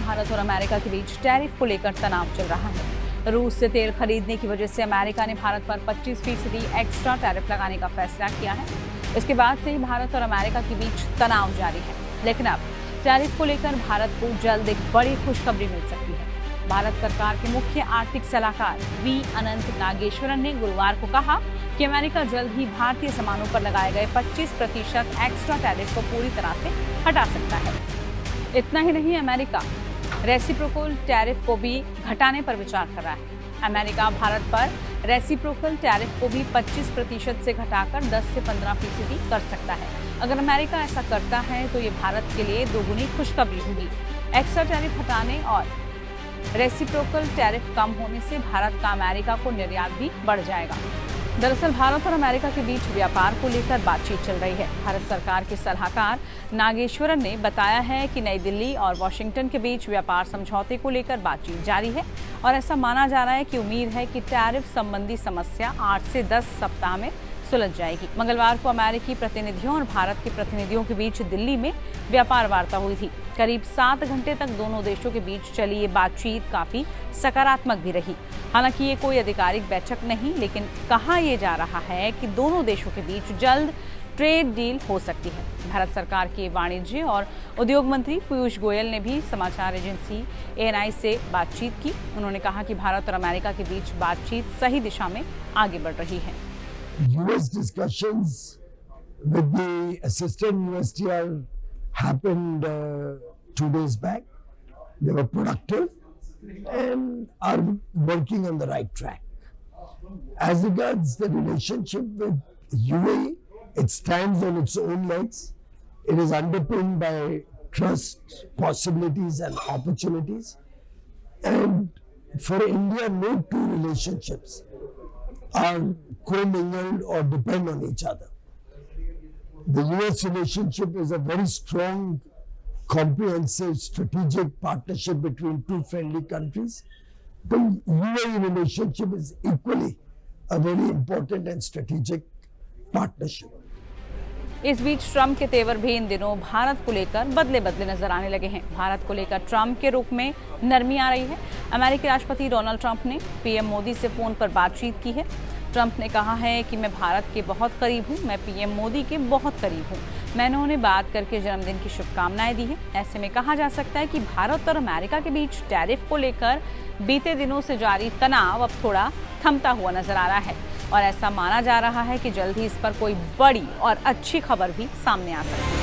भारत और अमेरिका के बीच टैरिफ को लेकर तनाव चल रहा है। रूस से तेल खरीदने की वजह से अमेरिका ने भारत पर 25% एक्स्ट्रा टैरिफ लगाने का फैसला किया है। इसके बाद से ही भारत और अमेरिका के बीच तनाव जारी है। लेकिन अब टैरिफ को लेकर भारत को जल्द एक बड़ी खुशखबरी मिल सकती है। भारत सरकार के मुख्य आर्थिक सलाहकार वी अनंत नागेश्वरन ने गुरुवार को कहा कि अमेरिका जल्द ही भारतीय सामानों पर लगाए गए 25% एक्स्ट्रा टैरिफ को पूरी तरह से हटा सकता है। इतना ही नहीं, अमेरिका रेसिप्रोकल टैरिफ को भी घटाने पर विचार कर रहा है। अमेरिका भारत पर रेसिप्रोकल टैरिफ को भी 25% से घटाकर 10 से 15% कर सकता है। अगर अमेरिका ऐसा करता है तो ये भारत के लिए दोगुनी खुशखबरी होगी। एक्स्ट्रा टैरिफ हटाने और रेसिप्रोकल टैरिफ कम होने से भारत का अमेरिका को निर्यात भी बढ़ जाएगा। दरअसल भारत और अमेरिका के बीच व्यापार को लेकर बातचीत चल रही है। भारत सरकार के सलाहकार नागेश्वरन ने बताया है कि नई दिल्ली और वॉशिंगटन के बीच व्यापार समझौते को लेकर बातचीत जारी है और ऐसा माना जा रहा है कि उम्मीद है कि टैरिफ संबंधी समस्या 8 से 10 सप्ताह में सुलझ जाएगी। मंगलवार को अमेरिकी प्रतिनिधियों और भारत के प्रतिनिधियों के बीच दिल्ली में व्यापार वार्ता हुई थी। करीब 7 घंटे तक दोनों देशों के बीच चली ये बातचीत काफी सकारात्मक भी रही। हालांकि ये कोई आधिकारिक बैठक नहीं, लेकिन कहा यह जा रहा है कि दोनों देशों के बीच जल्द ट्रेड डील हो सकती है। भारत सरकार के वाणिज्य और उद्योग मंत्री पीयूष गोयल ने भी समाचार एजेंसी ANI से बातचीत की। उन्होंने कहा कि भारत और अमेरिका के बीच बातचीत सही दिशा में आगे बढ़ रही है। US discussions with the assistant USTR happened 2 days back. They were productive and are working on the right track. As regards the relationship with UAE, it stands on its own legs. It is underpinned by trust, possibilities and opportunities. And for India, no two relationships are commingled or depend on each other. The US relationship is a very strong, comprehensive, strategic partnership between two friendly countries. The UAE relationship is equally a very important and strategic partnership. इस बीच Trump के तेवर भी इन दिनों भारत को लेकर बदले बदले नजर आने लगे हैं। भारत को लेकर ट्रंप के रुख में नरमी आ रही है। अमेरिकी राष्ट्रपति डोनाल्ड ट्रंप ने पीएम मोदी से फोन पर बातचीत की है। ट्रंप ने कहा है कि मैं भारत के बहुत करीब हूं, मैं पीएम मोदी के बहुत करीब हूं। मैंने उन्हें बात करके जन्मदिन की शुभकामनाएं दी हैं। ऐसे में कहा जा सकता है कि भारत और अमेरिका के बीच टैरिफ को लेकर बीते दिनों से जारी तनाव अब थोड़ा थमता हुआ नजर आ रहा है और ऐसा माना जा रहा है कि जल्द ही इस पर कोई बड़ी और अच्छी खबर भी सामने आ सकती है।